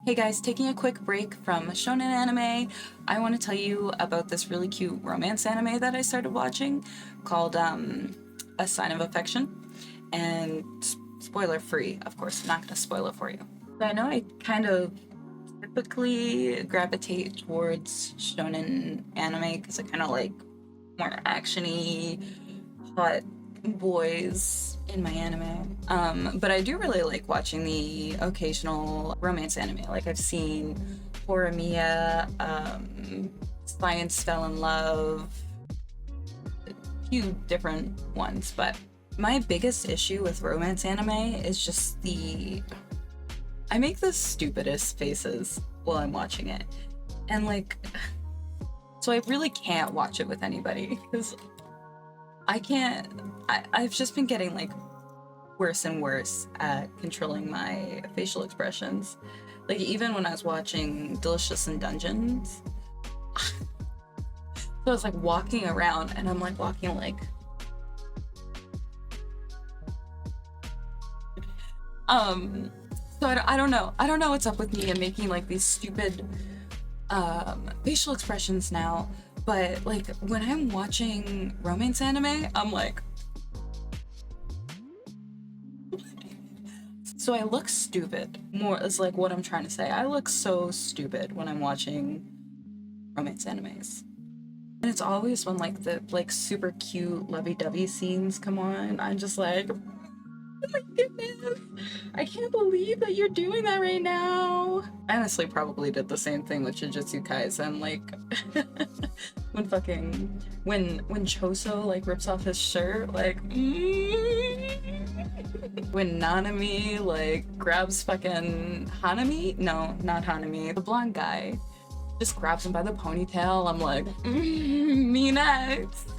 Hey guys, taking a quick break from shonen anime, I want to tell you about this really cute romance anime that I started watching called A Sign of Affection. And spoiler free, of course, I'm not going to spoil it for you. I know I kind of typically gravitate towards shonen anime because I kind of like more actiony, hot boys in my anime. But I do really like watching the occasional romance anime. Like I've seen Horimiya, Science Fell in Love, a few different ones, but my biggest issue with romance anime is just I make the stupidest faces while I'm watching it. And so I really can't watch it with anybody because I've just been getting worse and worse at controlling my facial expressions. Like even when I was watching Delicious in Dungeons, so I was walking around and I'm walking so I don't know what's up with me and making these stupid facial expressions now, but when I'm watching romance anime, I'm so I look stupid. More is what I'm trying to say. I look so stupid when I'm watching romance animes. And it's always when the super cute lovey-dovey scenes come on. I'm just oh my goodness, I can't believe that you're doing that right now. I honestly probably did the same thing with Jujutsu Kaisen, when Choso rips off his shirt, when Nanami grabs fucking Hanami, no, not Hanami, the blonde guy, just grabs him by the ponytail. I'm me next.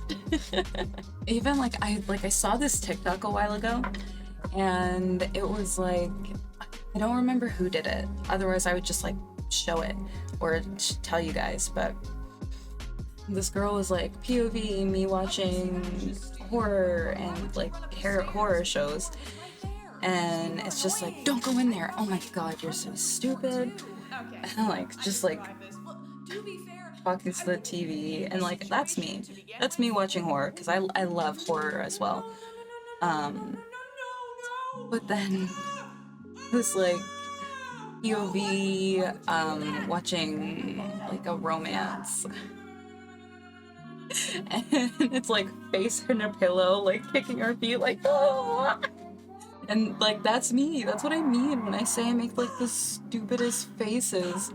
Even I saw this TikTok a while ago, and it was I don't remember who did it. Otherwise, I would just show it or tell you guys. But this girl was POV me watching horror and horror shows, and it's just don't go in there. Oh my god, you're so stupid. And just talking to the TV, and that's me. That's me watching horror because I love horror as well. But then this POV watching a romance, and it's face in a pillow, kicking her feet, oh. And that's me. That's what I mean when I say I make the stupidest faces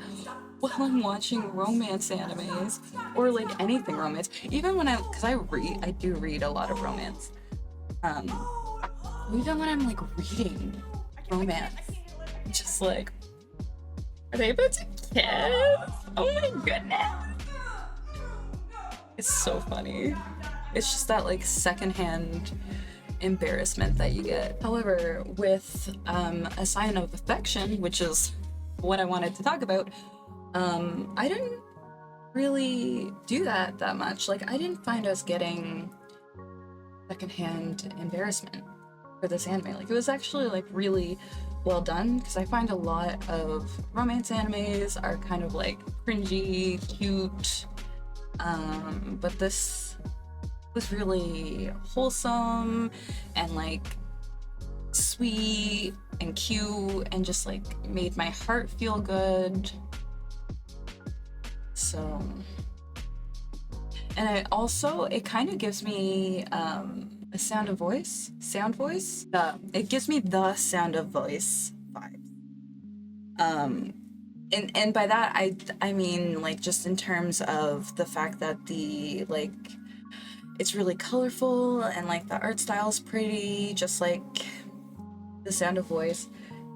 while I'm watching romance animes or anything romance. Even when because I do read a lot of romance. Even when I'm reading romance, just are they about to kiss? Oh my goodness. It's so funny. It's just that secondhand embarrassment that you get. However, with A Sign of Affection, which is what I wanted to talk about, I didn't really do that much. I didn't find us getting secondhand embarrassment for this anime. It was actually really well done, because I find a lot of romance animes are kind of cringy, cute, but this was really wholesome and sweet and cute and just made my heart feel good. So, and it kind of gives me a sound voice. It gives me the Sound of Voice vibes. And by that I mean just in terms of the fact that it's really colorful and the art style's pretty, just the Sound of Voice.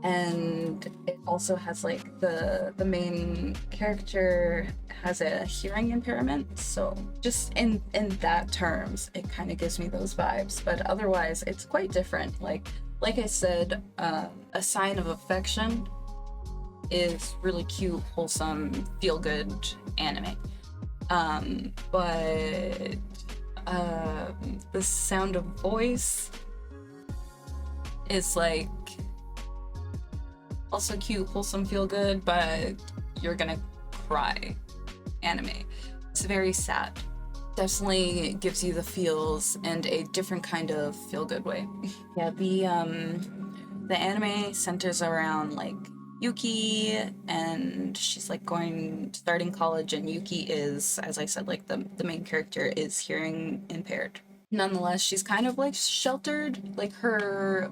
And it also has the main character has a hearing impairment, so just in that terms it kind of gives me those vibes. But otherwise it's quite different. Like I said, A Sign of Affection is really cute, wholesome, feel good anime, but the Sound of Voice is Also cute, wholesome, feel good, but you're gonna cry anime. It's very sad. Definitely gives you the feels and a different kind of feel good way. Yeah, the anime centers around like Yuki, and she's like starting college, and Yuki is, as I said, like the main character is hearing impaired. Nonetheless, she's kind of like sheltered. Like her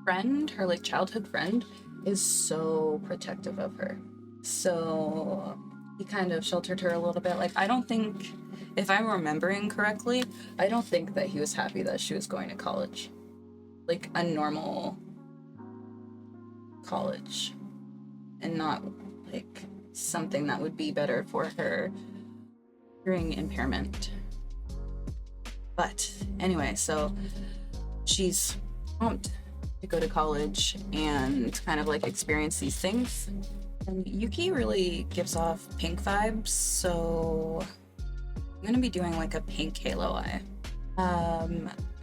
friend, her like childhood friend, is so protective of her. So he kind of sheltered her a little bit. Like I don't think, if I'm remembering correctly, I don't think that he was happy that she was going to college. Like a normal college, and not like something that would be better for her hearing impairment. But anyway, so she's pumped to go to college and kind of like experience these things. And Yuki really gives off pink vibes, so I'm gonna be doing like a pink halo eye.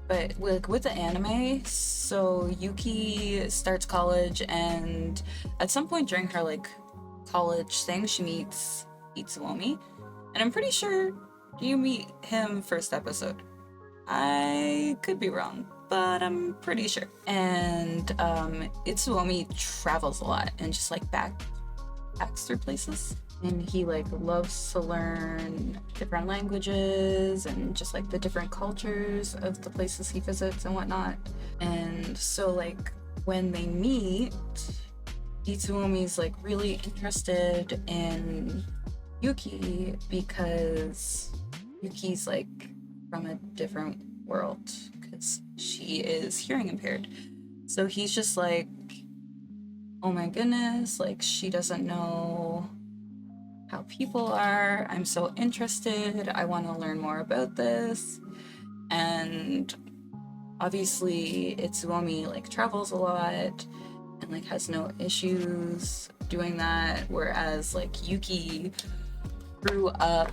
But like with the anime, so Yuki starts college, and at some point during her like college thing, she meets Itsuomi, and I'm pretty sure you meet him first episode. I could be wrong, but I'm pretty sure. And Itsuomi travels a lot and just like backs through places. And he like loves to learn different languages and just like the different cultures of the places he visits and whatnot. And so like when they meet, Itsuomi's like really interested in Yuki because Yuki's like from a different world because she is hearing impaired. So he's just like, oh my goodness, like she doesn't know how people are. I'm so interested. I want to learn more about this. And obviously Itsuomi like travels a lot and like has no issues doing that, whereas like Yuki grew up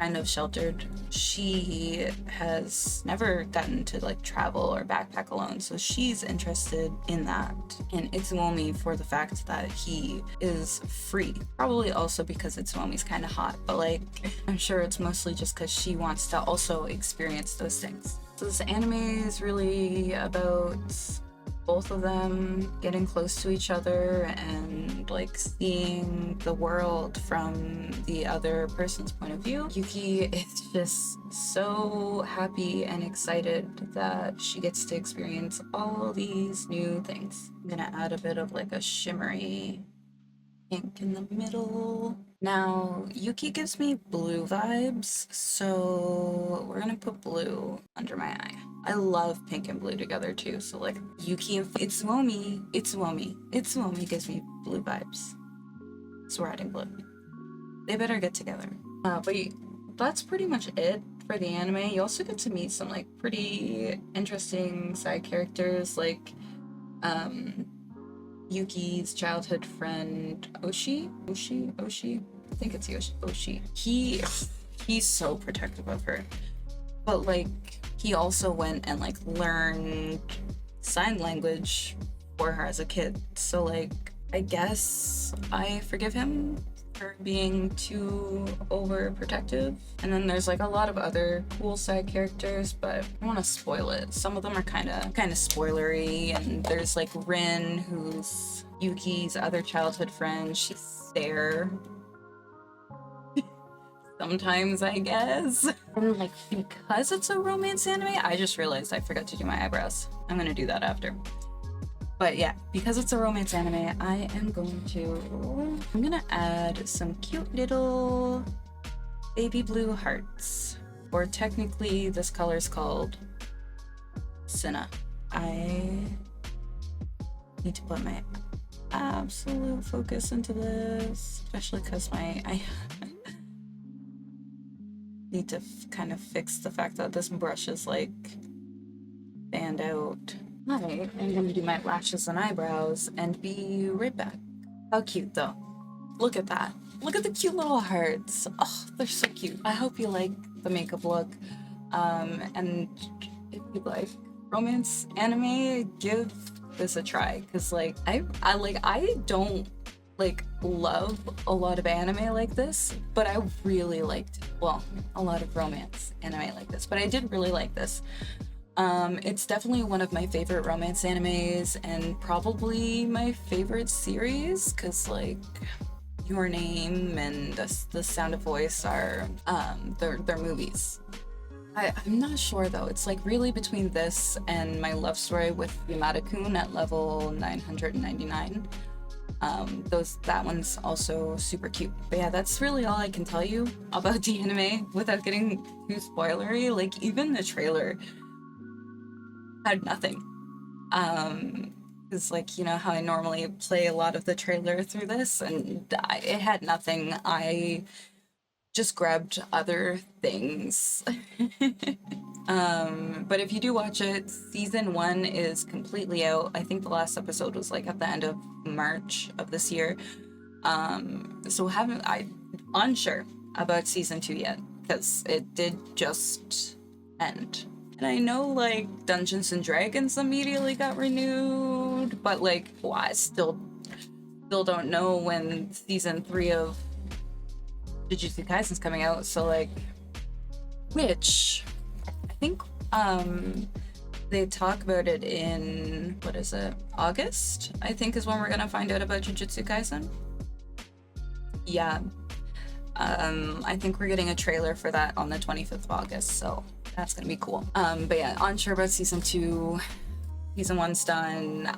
kind of sheltered. She has never gotten to like travel or backpack alone, so she's interested in that. And Itsuomi for the fact that he is free. Probably also because Itsuomi's kind of hot, but like I'm sure it's mostly just because she wants to also experience those things. So this anime is really about both of them getting close to each other and like seeing the world from the other person's point of view. Yuki is just so happy and excited that she gets to experience all these new things. I'm gonna add a bit of like a shimmery pink in the middle. Now, Yuki gives me blue vibes, so we're gonna put blue under my eye. I love pink and blue together too, so like Yuki and Itsuomi gives me blue vibes. So we're adding blue. They better get together. But that's pretty much it for the anime. You also get to meet some like pretty interesting side characters, like Yuki's childhood friend Oshi. I think it's Oshi. He's so protective of her, but like he also went and like learned sign language for her as a kid. So like I guess I forgive him for being too overprotective. And then there's like a lot of other cool side characters, but I don't want to spoil it. Some of them are kind of spoilery, and there's like Rin, who's Yuki's other childhood friend. She's there sometimes, I guess. And like because it's a romance anime, I just realized I forgot to do my eyebrows. I'm gonna do that after. But yeah, because it's a romance anime, I'm gonna add some cute little baby blue hearts. Or technically, this color is called Senna. I need to put my absolute focus into this, especially because I need to kind of fix the fact that this brush is like stand out. Hi, I'm gonna do my lashes and eyebrows and be right back. How cute though. Look at that. Look at the cute little hearts. Oh, they're so cute. I hope you like the makeup look. And if you like romance anime, give this a try, because like I don't like love a lot of anime like this, but I really liked, well, a lot of romance anime like this, but I did really like this. It's definitely one of my favorite romance animes and probably my favorite series, because like Your Name and the Sound of Voice are they're movies. I'm not sure though. It's like really between this and my love story with Yamada-kun at level 999. That one's also super cute. But yeah, that's really all I can tell you about the anime without getting too spoilery. Like even the trailer had nothing. It's like, you know how I normally play a lot of the trailer through this, and it had nothing. I just grabbed other things. But if you do watch it, season 1 is completely out. I think the last episode was like at the end of March of this year. So I'm unsure about season 2 yet, because it did just end. And I know like Dungeons and Dragons immediately got renewed, but like, well, I still don't know when season 3 of Jujutsu Kaisen's coming out. So like, which I think they talk about it in, what is it, August, I think, is when we're gonna find out about Jujutsu Kaisen. Yeah. I think we're getting a trailer for that on the 25th of August, so that's gonna be cool. But yeah, unsure about season 2. Season 1's done.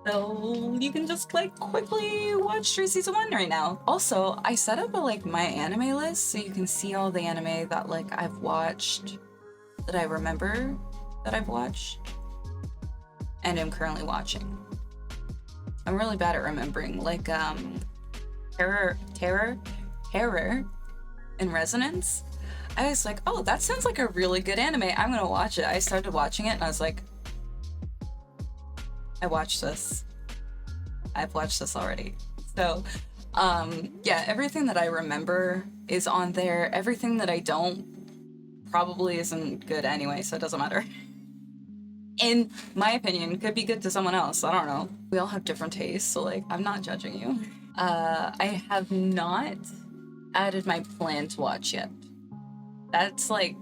So you can just like quickly watch through season 1 right now. Also, I set up a like my anime list so you can see all the anime that like I've watched, that I remember that I've watched and am currently watching. I'm really bad at remembering, like Terror in Resonance. I was like, oh, that sounds like a really good anime. I'm gonna watch it. I started watching it and I was like, I've watched this already. So yeah, everything that I remember is on there. Everything that I don't probably isn't good anyway, so it doesn't matter. In my opinion, could be good to someone else. I don't know. We all have different tastes, so like, I'm not judging you. I have not added my plan to watch yet. That's like,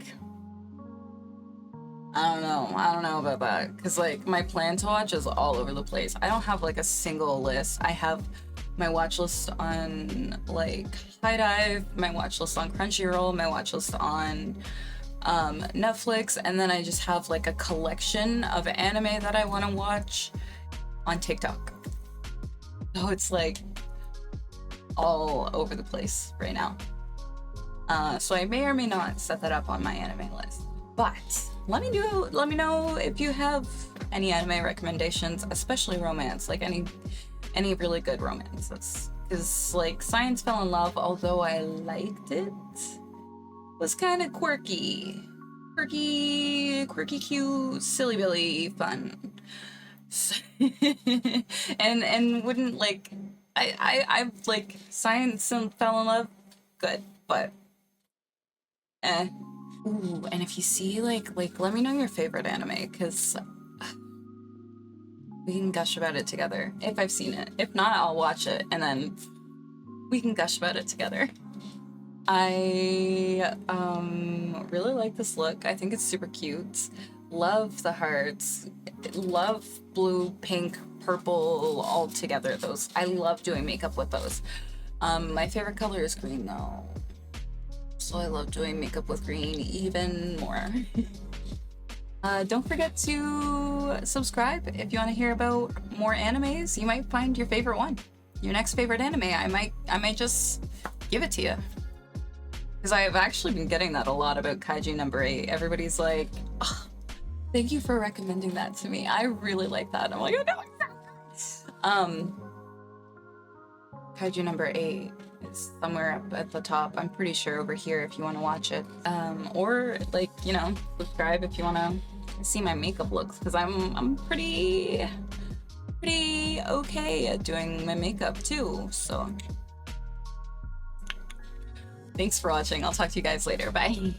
I don't know about that, because like my plan to watch is all over the place. I don't have like a single list. I have my watch list on like High Dive, my watch list on Crunchyroll, my watch list on Netflix, and then I just have like a collection of anime that I want to watch on TikTok. So it's like all over the place right now. So I may or may not set that up on my anime list. But let me know if you have any anime recommendations, especially romance, like any really good romances. Because like Science Fell in Love, although I liked it, was kind of quirky, cute, silly Billy fun. and wouldn't like, I like Science Fell in Love, good, but Ooh, and if you see like let me know your favorite anime, because we can gush about it together if I've seen it. If not, I'll watch it and then we can gush about it together. I really like this look. I think it's super cute. Love the hearts. Love blue, pink, purple all together. Those, I love doing makeup with those. My favorite color is green though, so I love doing makeup with green even more. Don't forget to subscribe if you want to hear about more animes. You might find your favorite one, your next favorite anime. I might just give it to you, because I've actually been getting that a lot about Kaiju number 8. Everybody's like, oh, thank you for recommending that to me. I really like that. I'm like, oh no. Kaiju number 8 is somewhere up at the top. I'm pretty sure over here if you want to watch it. Or like, you know, subscribe if you want to see my makeup looks, because I'm pretty okay at doing my makeup too. So thanks for watching. I'll talk to you guys later. Bye.